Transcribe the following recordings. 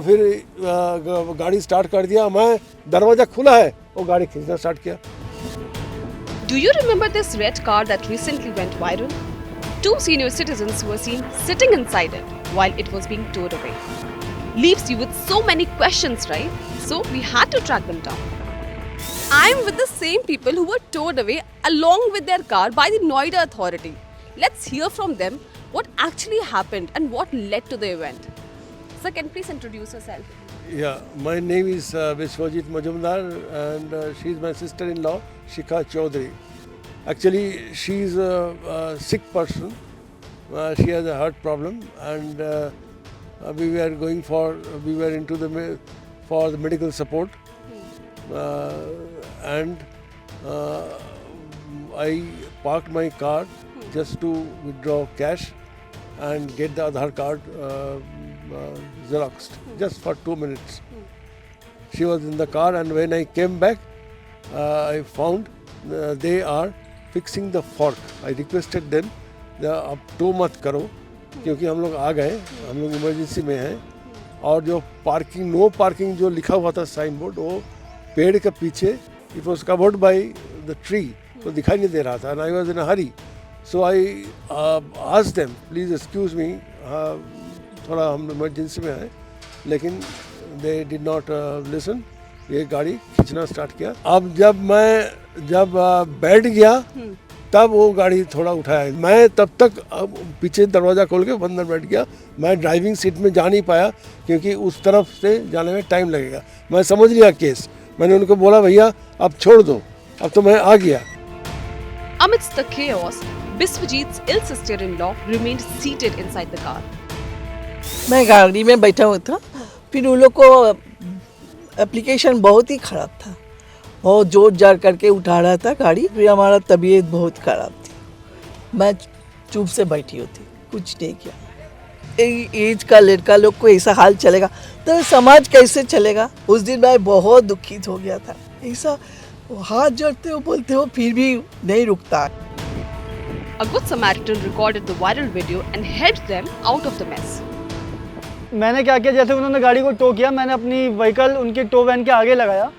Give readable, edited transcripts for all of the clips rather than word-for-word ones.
फिर गाड़ी स्टार्ट कर दिया, मैं दरवाज़ा खुला है, वो गाड़ी खींचना स्टार्ट किया। Do you remember this red car that recently went viral? Two senior citizens were seen sitting inside it while it was being towed away. Leaves you with so many questions, right? So we had to track them down. I'm with the same people who were towed away along with their car by the Noida authority. Let's hear from them what actually happened and what led to the event. Sir, can you please introduce yourself? Yeah, my name is Vishwajit Majumdar and she is my sister-in-law, Shikha Chaudhary. Actually, she is a sick person. She has a heart problem and we were into for the medical support. And I parked my car just to withdraw cash and get the Aadhaar card Xeroxed just for 2 minutes. She was in the car and when I came back, I found they are fixing the fork. I requested them, अब to मत करो क्योंकि हम लोग आ गए, हम लोग emergency में हैं और जो पार्किंग नो पार्किंग जो लिखा हुआ था साइन बोर्ड वो पेड़ के पीछे it was covered by the tree, तो दिखाई नहीं दे रहा था। And I was in a Hari, so I asked them please excuse me, थोड़ा हम इमरजेंसी में आए, लेकिन दे डिड नॉट लिसन। ये गाड़ी खींचना स्टार्ट किया। अब जब बैठ गया तब वो गाड़ी थोड़ा उठाया, मैं तब तक पीछे दरवाज़ा खोल के अंदर बैठ गया। मैं ड्राइविंग सीट में जा नहीं पाया क्योंकि उस तरफ से जाने में टाइम लगेगा। मैं समझ लिया केस, मैंने उनको बोला भैया अब छोड़ दो, अब तो मैं आ गया। Amidst the chaos, Biswajit's ill sister-in-law remained seated inside the car. मैं गाड़ी में बैठा हुआ था, फिर उन लोग को एप्लीकेशन बहुत ही ख़राब था, बहुत जोर जार करके उठा रहा था गाड़ी, फिर हमारा तबीयत बहुत ख़राब थी। मैं चुप से बैठी होती, कुछ नहीं किया। एज का लड़का लोग को ऐसा हाल चलेगा तो समाज कैसे चलेगा? उस दिन मैं बहुत दुखित हो गया था। ऐसा हाथ जोड़ते हो बोलते हो फिर भी नहीं रुकता। A good Samaritan recorded the viral video and helped them out of the mess. मैंने क्या किया, जैसे उन्होंने गाड़ी को टो किया, मैंने अपनी व्हीकल उनके टो वैन के आगे लगाया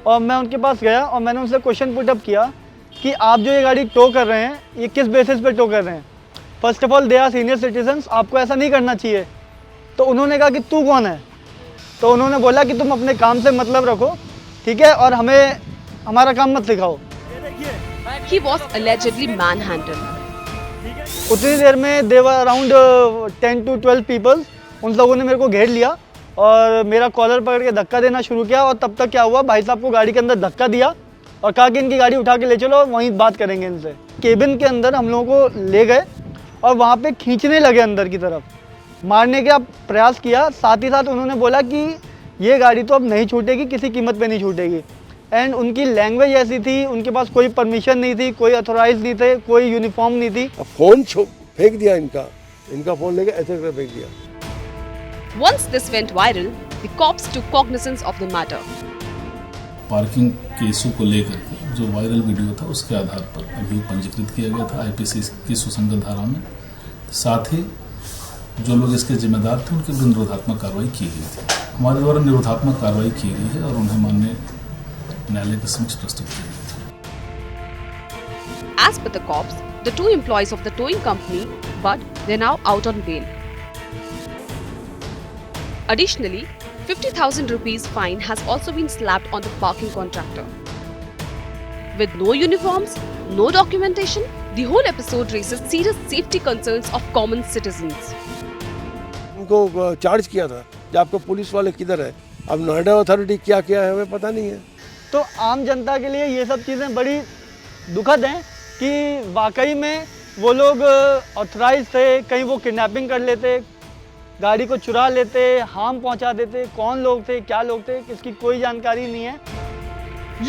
और मैं उनके पास गया और मैंने उनसे क्वेश्चन पुट अप किया कि आप जो ये गाड़ी टो कर रहे हैं ये किस बेसिस पे टो कर रहे हैं। First of all they are senior citizens, आपको ऐसा नहीं करना चाहिए। तो उन्होंने कहा कि तू कौन है? तो उन्होंने बोला कि तुम अपने काम से मतलब रखो, ठीक है, और हमें हमारा काम मत सिखाओ। He was allegedly manhandled. उतनी देर में दे वर अराउंड 10 to 12 पीपल, उन लोगों ने मेरे को घेर लिया और मेरा कॉलर पकड़ के धक्का देना शुरू किया। और तब तक क्या हुआ, भाई साहब को गाड़ी के अंदर धक्का दिया और कहा कि इनकी गाड़ी उठा के ले चलो, वहीं बात करेंगे इनसे। केबिन के अंदर हम लोगों को ले गए और वहाँ पे खींचने लगे अंदर की तरफ, मारने का प्रयास किया। साथ ही साथ उन्होंने बोला कि ये गाड़ी तो अब नहीं छूटेगी, किसी कीमत पे नहीं छूटेगी। एंड उनकी लैंग्वेज ऐसी थी, उनके पास कोई परमिशन नहीं थी, कोई अथोराइज नहीं थे, कोई यूनिफॉर्म नहीं थी। फ़ोन फेंक दिया, इनका फ़ोन लेके ऐसे करके फेंक दिया। Once this went viral, the cops took cognizance of the matter. Parking के इशू को लेकर जो वायरल वीडियो था उसके आधार पर अभियोग पंजीकृत किया गया था आईपीसी की सुसंगत धारा में। साथ ही जो लोग इसके जिम्मेदार थे उनके विरुद्ध निरोधात्मक कार्रवाई की गई थी। हमारे द्वारा निरोधात्मक कार्रवाई की गई है और उन्हें माननीय न्यायालय के समक्ष प्रस्तुत की गई थी। As per the cops, the two employees of the towing company, but they're now out on bail. Additionally, 50,000 rupees fine has also been slapped on the parking contractor. With no uniforms, no documentation, the whole episode raises serious safety concerns of common citizens. उनको charge किया था कि आपको police वाले किधर है। अब Noida authority क्या किया है हमें पता नहीं है। तो आम जनता के लिए ये सब चीज़ें बड़ी दुखद हैं कि वाकई में वो लोग ऑथराइज थे, कहीं वो किडनैपिंग कर लेते, गाड़ी को चुरा लेते, हार्म पहुंचा देते। कौन लोग थे, क्या लोग थे, इसकी कोई जानकारी नहीं है।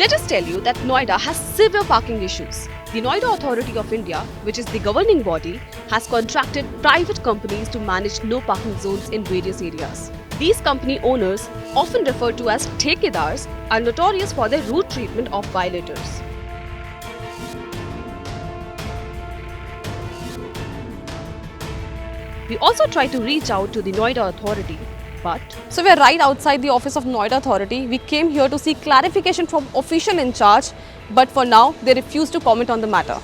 Let us tell you that Noida has severe parking issues. The Noida Authority of India, which is the governing body, has contracted private companies to manage no parking zones in various areas. These company owners, often referred to as thekedars, are notorious for their rude treatment of violators. We also tried to reach out to the Noida Authority, But so we are right outside the office of Noida Authority. We came here to seek clarification from official in charge, but for now they refuse to comment on the matter.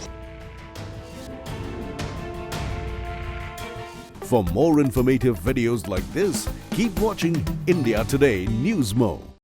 For more informative videos like this, keep watching India Today Newsmo.